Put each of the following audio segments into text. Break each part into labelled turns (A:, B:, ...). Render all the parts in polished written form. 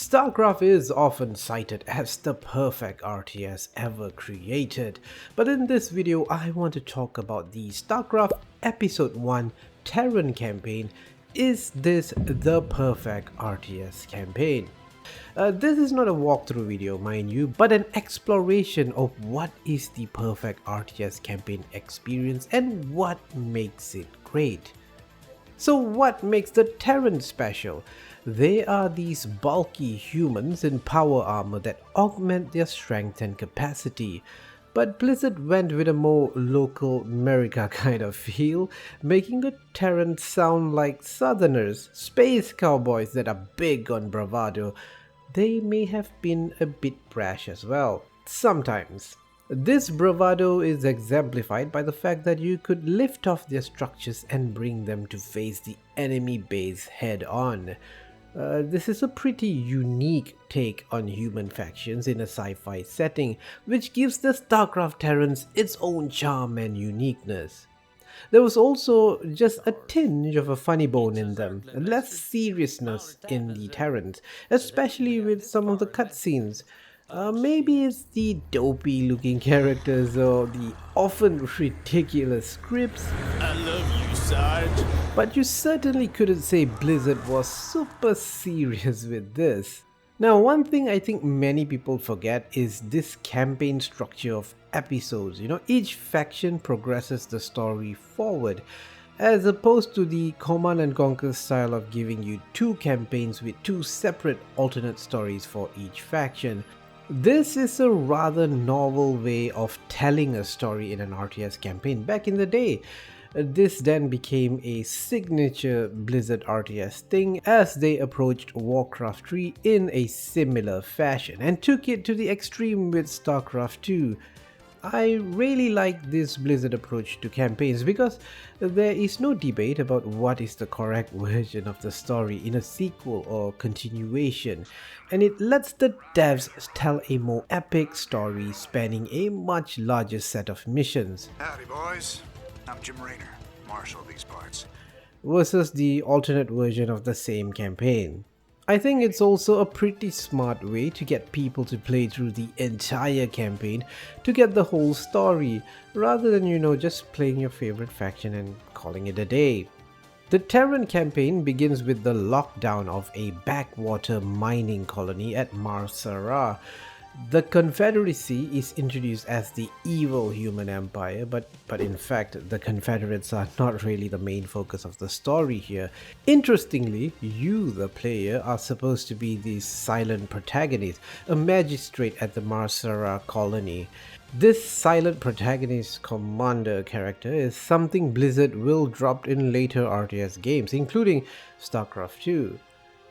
A: StarCraft is often cited as the perfect RTS ever created, but in this video I want to talk about the StarCraft Episode 1 Terran campaign. Is this the perfect RTS campaign? This is not a walkthrough video, mind you, but an exploration of what is the perfect RTS campaign experience and what makes it great. So what makes the Terrans special? They are these bulky humans in power armor that augment their strength and capacity. But Blizzard went with a more local America kind of feel, making the Terrans sound like southerners, space cowboys that are big on bravado. They may have been a bit brash as well, sometimes. This bravado is exemplified by the fact that you could lift off their structures and bring them to face the enemy base head on. This is a pretty unique take on human factions in a sci-fi setting, which gives the StarCraft Terrans its own charm and uniqueness. There was also just a tinge of a funny bone in them, less seriousness in the Terrans, especially with some of the cutscenes. Maybe it's the dopey looking characters or the often ridiculous scripts.
B: I love you, Sarge.
A: But you certainly couldn't say Blizzard was super serious with this. Now, one thing I think many people forget is this campaign structure of episodes. Each faction progresses the story forward, as opposed to the Command and Conquer style of giving you two campaigns with two separate alternate stories for each faction. This is a rather novel way of telling a story in an RTS campaign back in the day. This then became a signature Blizzard RTS thing as they approached Warcraft 3 in a similar fashion and took it to the extreme with StarCraft 2. I really like this Blizzard approach to campaigns because there is no debate about what is the correct version of the story in a sequel or continuation, and it lets the devs tell a more epic story spanning a much larger set of missions.
C: Howdy, boys. I'm Jim Raynor, Marshal of these parts.
A: Versus the alternate version of the same campaign. I think it's also a pretty smart way to get people to play through the entire campaign to get the whole story, rather than just playing your favorite faction and calling it a day. The Terran campaign begins with the lockdown of a backwater mining colony at Sara. The Confederacy is introduced as the evil human empire, but in fact the Confederates are not really the main focus of the story here. Interestingly, you, the player, are supposed to be the silent protagonist, a magistrate at the Sara colony. This silent protagonist commander character is something Blizzard will drop in later RTS games, including StarCraft 2.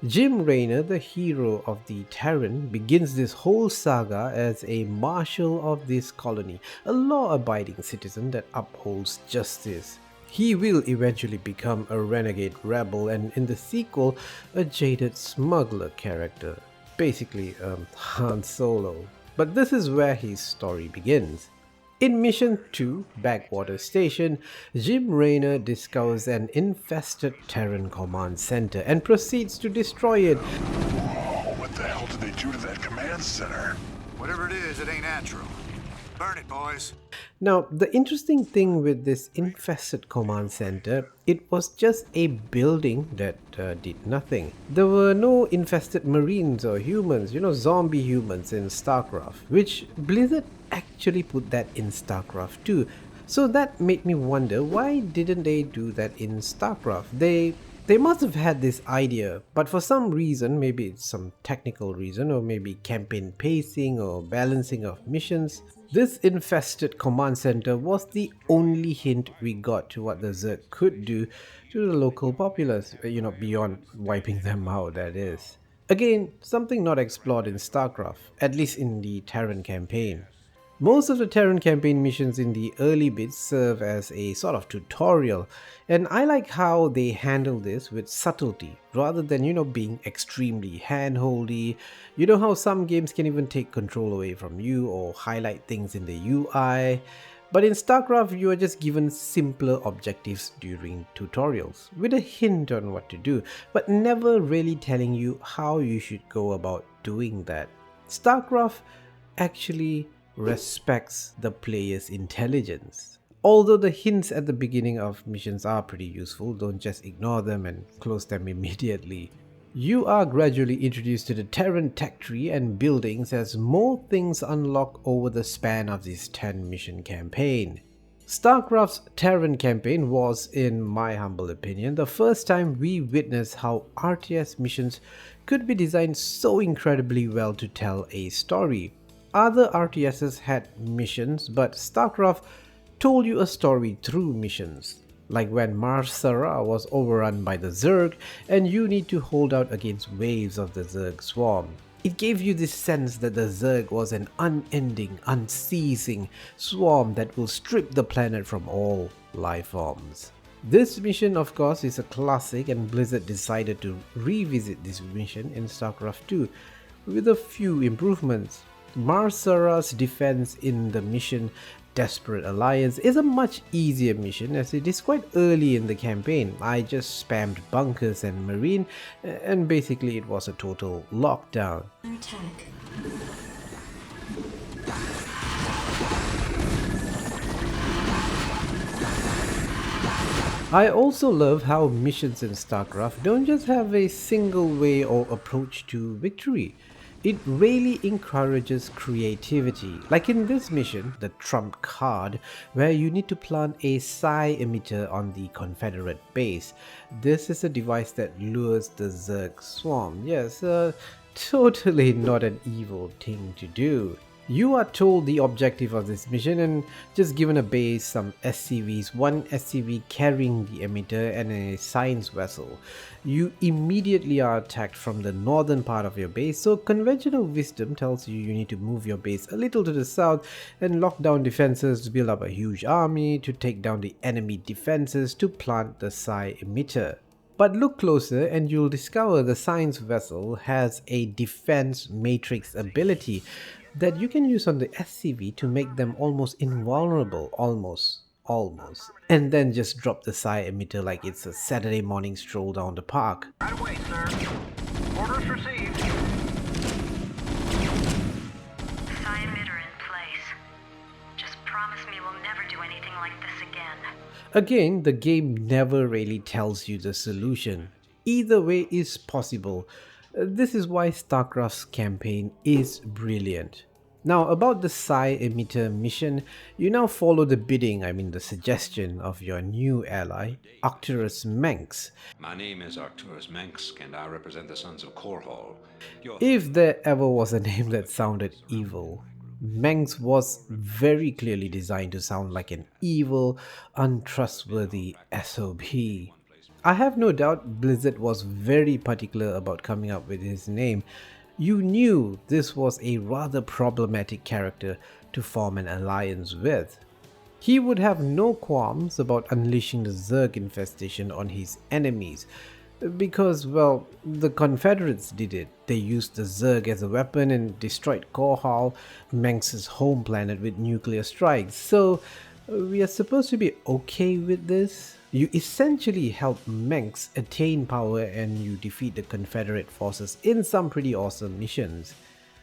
A: Jim Raynor, the hero of the Terran, begins this whole saga as a marshal of this colony, a law-abiding citizen that upholds justice. He will eventually become a renegade rebel and in the sequel, a jaded smuggler character. Basically, Han Solo. But this is where his story begins. In Mission 2, Backwater Station, Jim Raynor discovers an infested Terran command center and proceeds to destroy it.
D: Whoa, what the hell did they do to that command center?
C: Whatever it is, it ain't natural. Burn it, boys.
A: Now, the interesting thing with this infested command center, it was just a building that did nothing. There were no infested marines or humans, zombie humans in StarCraft, which Blizzard actually put that in StarCraft 2. So that made me wonder, why didn't they do that in StarCraft? They must have had this idea, but for some reason, maybe it's some technical reason or maybe campaign pacing or balancing of missions, this infested command center was the only hint we got to what the Zerg could do to the local populace, beyond wiping them out, that is. Again, something not explored in StarCraft, at least in the Terran campaign. Most of the Terran campaign missions in the early bits serve as a sort of tutorial, and I like how they handle this with subtlety rather than being extremely handholdy. How some games can even take control away from you or highlight things in the UI. But in StarCraft, you are just given simpler objectives during tutorials, with a hint on what to do, but never really telling you how you should go about doing that. StarCraft actually respects the player's intelligence. Although the hints at the beginning of missions are pretty useful, don't just ignore them and close them immediately. You are gradually introduced to the Terran tech tree and buildings as more things unlock over the span of this 10 mission campaign. StarCraft's Terran campaign was, in my humble opinion, the first time we witnessed how RTS missions could be designed so incredibly well to tell a story. Other RTSs had missions, but StarCraft told you a story through missions. Like when Sara was overrun by the Zerg and you need to hold out against waves of the Zerg swarm. It gave you this sense that the Zerg was an unending, unceasing swarm that will strip the planet from all life forms. This mission, of course, is a classic, and Blizzard decided to revisit this mission in StarCraft 2 with a few improvements. Sara's defense in the mission Desperate Alliance is a much easier mission as it is quite early in the campaign. I just spammed bunkers and marine and basically it was a total lockdown.
E: Attack.
A: I also love how missions in StarCraft don't just have a single way or approach to victory. It really encourages creativity, like in this mission, the Trump card, where you need to plant a psi emitter on the Confederate base. This is a device that lures the Zerg swarm. Yes, totally not an evil thing to do. You are told the objective of this mission and just given a base, some SCVs, one SCV carrying the emitter and a science vessel. You immediately are attacked from the northern part of your base, so conventional wisdom tells you need to move your base a little to the south and lock down defenses to build up a huge army to take down the enemy defenses to plant the psi emitter. But look closer and you'll discover the science vessel has a defense matrix ability that you can use on the SCV to make them almost invulnerable, almost, and then just drop the psi emitter like it's a Saturday morning stroll down the park.
C: Right away, sir. Orders received.
E: Psi emitter in place. Just promise me we'll never do anything like this again.
A: Again, the game never really tells you the solution. Either way is possible. This is why StarCraft's campaign is brilliant. Now about the psi emitter mission, you now follow the bidding, the suggestion of your new ally, Arcturus Mengsk.
F: My name is Arcturus Mengsk, and I represent the Sons of Korhal.
A: If there ever was a name that sounded evil, Mengsk was very clearly designed to sound like an evil, untrustworthy SOB. I have no doubt Blizzard was very particular about coming up with his name. You knew this was a rather problematic character to form an alliance with. He would have no qualms about unleashing the Zerg infestation on his enemies, because, well, the Confederates did it. They used the Zerg as a weapon and destroyed Korhal, Mengsk's home planet, with nuclear strikes. So we are supposed to be okay with this? You essentially help Mengsk attain power and you defeat the Confederate forces in some pretty awesome missions.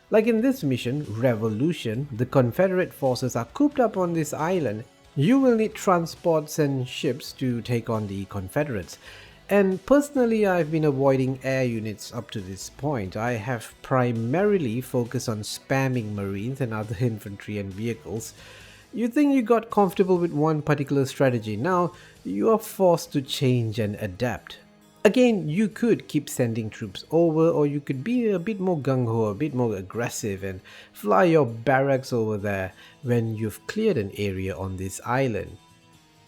A: Like in this mission, Revolution, the Confederate forces are cooped up on this island. You will need transports and ships to take on the Confederates. And personally, I've been avoiding air units up to this point. I have primarily focused on spamming Marines and other infantry and vehicles. You think you got comfortable with one particular strategy, now you are forced to change and adapt. Again, you could keep sending troops over, or you could be a bit more gung-ho, a bit more aggressive and fly your barracks over there when you've cleared an area on this island.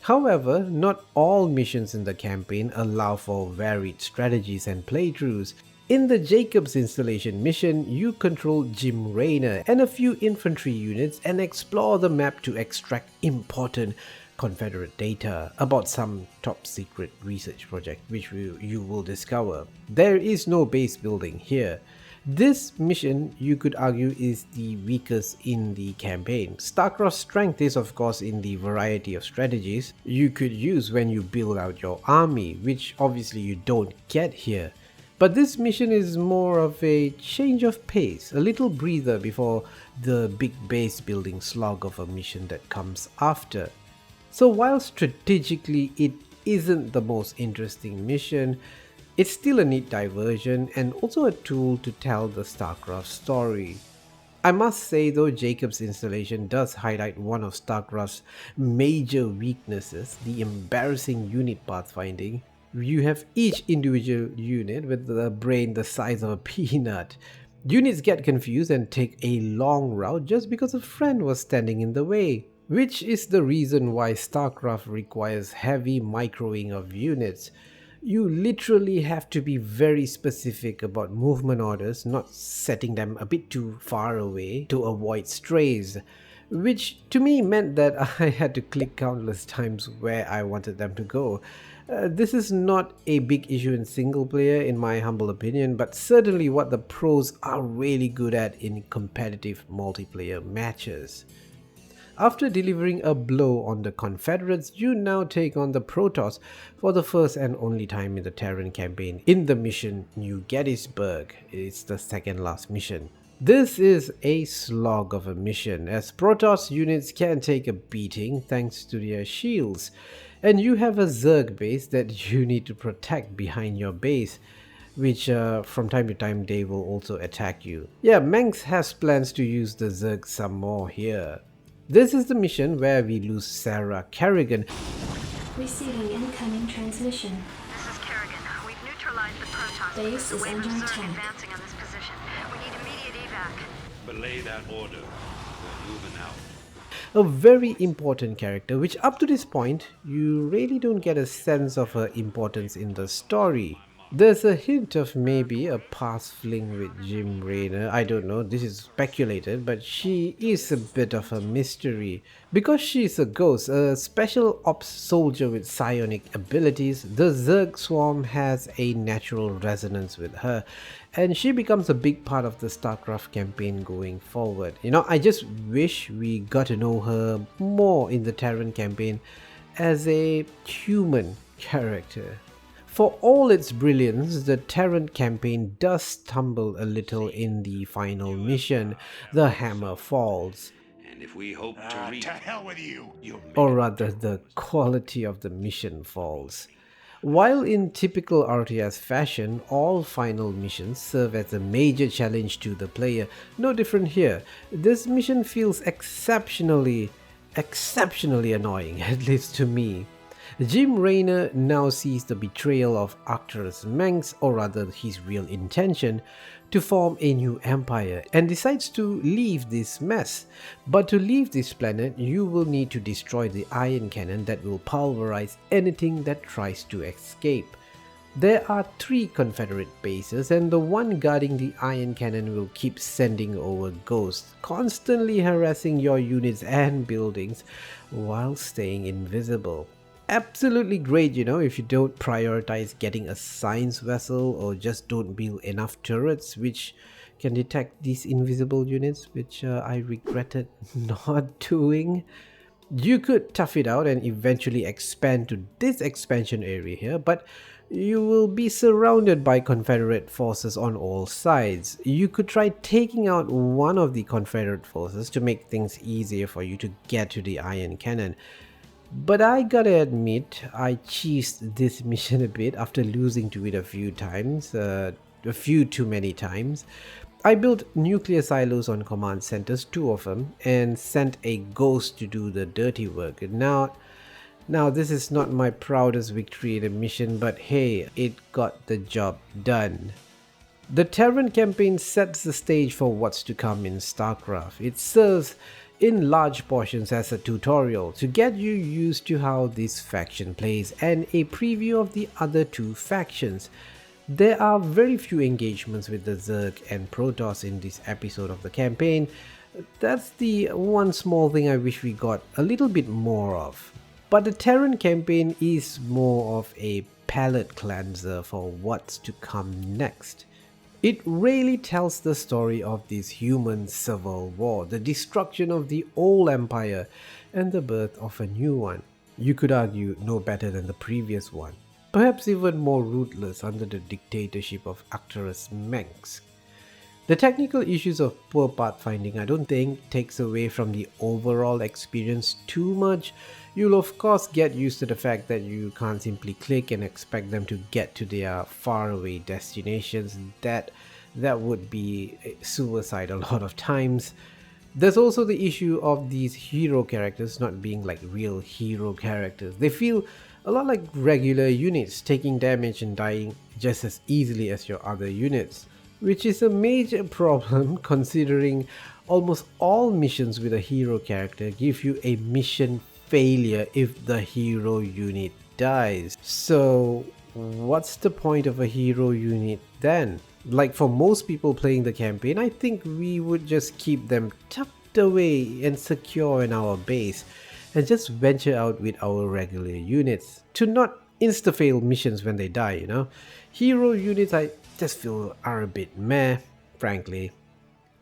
A: However, not all missions in the campaign allow for varied strategies and playthroughs. In the Jacob's installation mission, you control Jim Raynor and a few infantry units and explore the map to extract important Confederate data about some top secret research project which you will discover. There is no base building here. This mission, you could argue, is the weakest in the campaign. StarCraft's strength is of course in the variety of strategies you could use when you build out your army, which obviously you don't get here. But this mission is more of a change of pace, a little breather before the big base building slog of a mission that comes after. So while strategically it isn't the most interesting mission, it's still a neat diversion and also a tool to tell the StarCraft story. I must say though, Jacob's installation does highlight one of StarCraft's major weaknesses, the embarrassing unit pathfinding. You have each individual unit with a brain the size of a peanut. Units get confused and take a long route just because a friend was standing in the way, which is the reason why StarCraft requires heavy microing of units. You literally have to be very specific about movement orders, not setting them a bit too far away to avoid strays, which to me meant that I had to click countless times where I wanted them to go. This is not a big issue in single player in my humble opinion, but certainly what the pros are really good at in competitive multiplayer matches. After delivering a blow on the Confederates, you now take on the Protoss for the first and only time in the Terran campaign in the mission New Gettysburg. It's the second last mission. This is a slog of a mission, as Protoss units can take a beating thanks to their shields, and you have a Zerg base that you need to protect behind your base, which from time to time they will also attack you. Yeah, Mengsk has plans to use the Zerg some more here. This is the mission where we lose Sarah Kerrigan.
G: Receiving incoming transmission.
E: This is Kerrigan. We've neutralized the Protoss.
G: Base
E: The
G: is
E: wave
G: under
E: of Zerg
G: attack.
E: advancing on this position. We need immediate evac.
F: Belay that order. We're moving out.
A: A very important character, which up to this point, you really don't get a sense of her importance in the story. There's a hint of maybe a past fling with Jim Raynor, I don't know, this is speculated, but she is a bit of a mystery. Because she's a ghost, a special ops soldier with psionic abilities, the Zerg swarm has a natural resonance with her, and she becomes a big part of the StarCraft campaign going forward. You know, I just wish we got to know her more in the Terran campaign as a human character. For all its brilliance, the Terran campaign does stumble a little in the final mission, the Hammer Falls.
F: And if we hope to reach...
D: To hell with you!
A: Or rather, the quality of the mission falls. While in typical RTS fashion, all final missions serve as a major challenge to the player, no different here. This mission feels exceptionally annoying, at least to me. Jim Raynor now sees the betrayal of Arcturus Mengsk, or rather his real intention, to form a new empire and decides to leave this mess. But to leave this planet, you will need to destroy the ion cannon that will pulverize anything that tries to escape. There are 3 Confederate bases, and the one guarding the ion cannon will keep sending over ghosts, constantly harassing your units and buildings while staying invisible. Absolutely great, you know, if you don't prioritize getting a science vessel or just don't build enough turrets which can detect these invisible units, which I regretted not doing. You could tough it out and eventually expand to this expansion area here, but you will be surrounded by Confederate forces on all sides. You could try taking out one of the Confederate forces to make things easier for you to get to the ion cannon. But I gotta admit, I cheesed this mission a bit after losing to it a few times, a few too many times. I built nuclear silos on command centers, 2 of them, and sent a ghost to do the dirty work. Now this is not my proudest victory in a mission, but hey, it got the job done. The Terran campaign sets the stage for what's to come in StarCraft. It serves in large portions as a tutorial to get you used to how this faction plays and a preview of the other 2 factions. There are very few engagements with the Zerg and Protoss in this episode of the campaign. That's the one small thing I wish we got a little bit more of. But the Terran campaign is more of a palate cleanser for what's to come next. It really tells the story of this human civil war, the destruction of the old empire, and the birth of a new one. You could argue no better than the previous one, perhaps even more ruthless under the dictatorship of Arcturus Mengsk. The technical issues of poor pathfinding I don't think takes away from the overall experience too much. You'll of course get used to the fact that you can't simply click and expect them to get to their faraway destinations. That would be suicide a lot of times. There's also the issue of these hero characters not being like real hero characters. They feel a lot like regular units, taking damage and dying just as easily as your other units, which is a major problem considering almost all missions with a hero character give you a mission failure if the hero unit dies. So what's the point of a hero unit then? Like for most people playing the campaign, I think we would just keep them tucked away and secure in our base and just venture out with our regular units to not insta-fail missions when they die, you know? Hero units I just feel are a bit meh, frankly.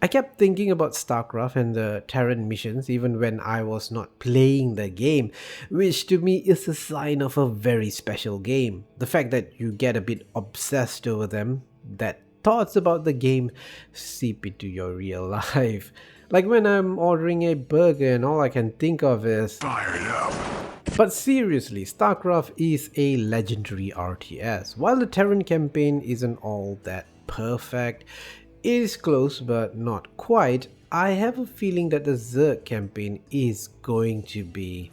A: I kept thinking about StarCraft and the Terran missions even when I was not playing the game, which to me is a sign of a very special game. The fact that you get a bit obsessed over them, that thoughts about the game seep into your real life. Like when I'm ordering a burger and all I can think of is
D: Fire it up.
A: But seriously, StarCraft is a legendary RTS. While the Terran campaign isn't all that perfect, it is close but not quite. I have a feeling that the Zerg campaign is going to be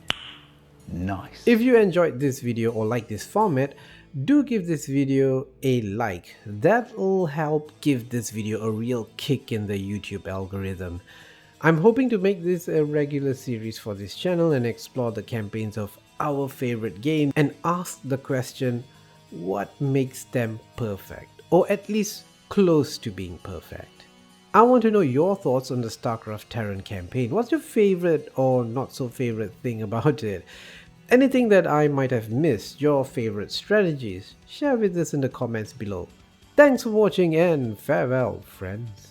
A: nice. If you enjoyed this video or like this format, do give this video a like. That will help give this video a real kick in the YouTube algorithm. I'm hoping to make this a regular series for this channel and explore the campaigns of our favorite games and ask the question, what makes them perfect? Or at least close to being perfect. I want to know your thoughts on the StarCraft Terran campaign. What's your favorite or not so favorite thing about it? Anything that I might have missed, your favorite strategies, share with us in the comments below. Thanks for watching and farewell, friends.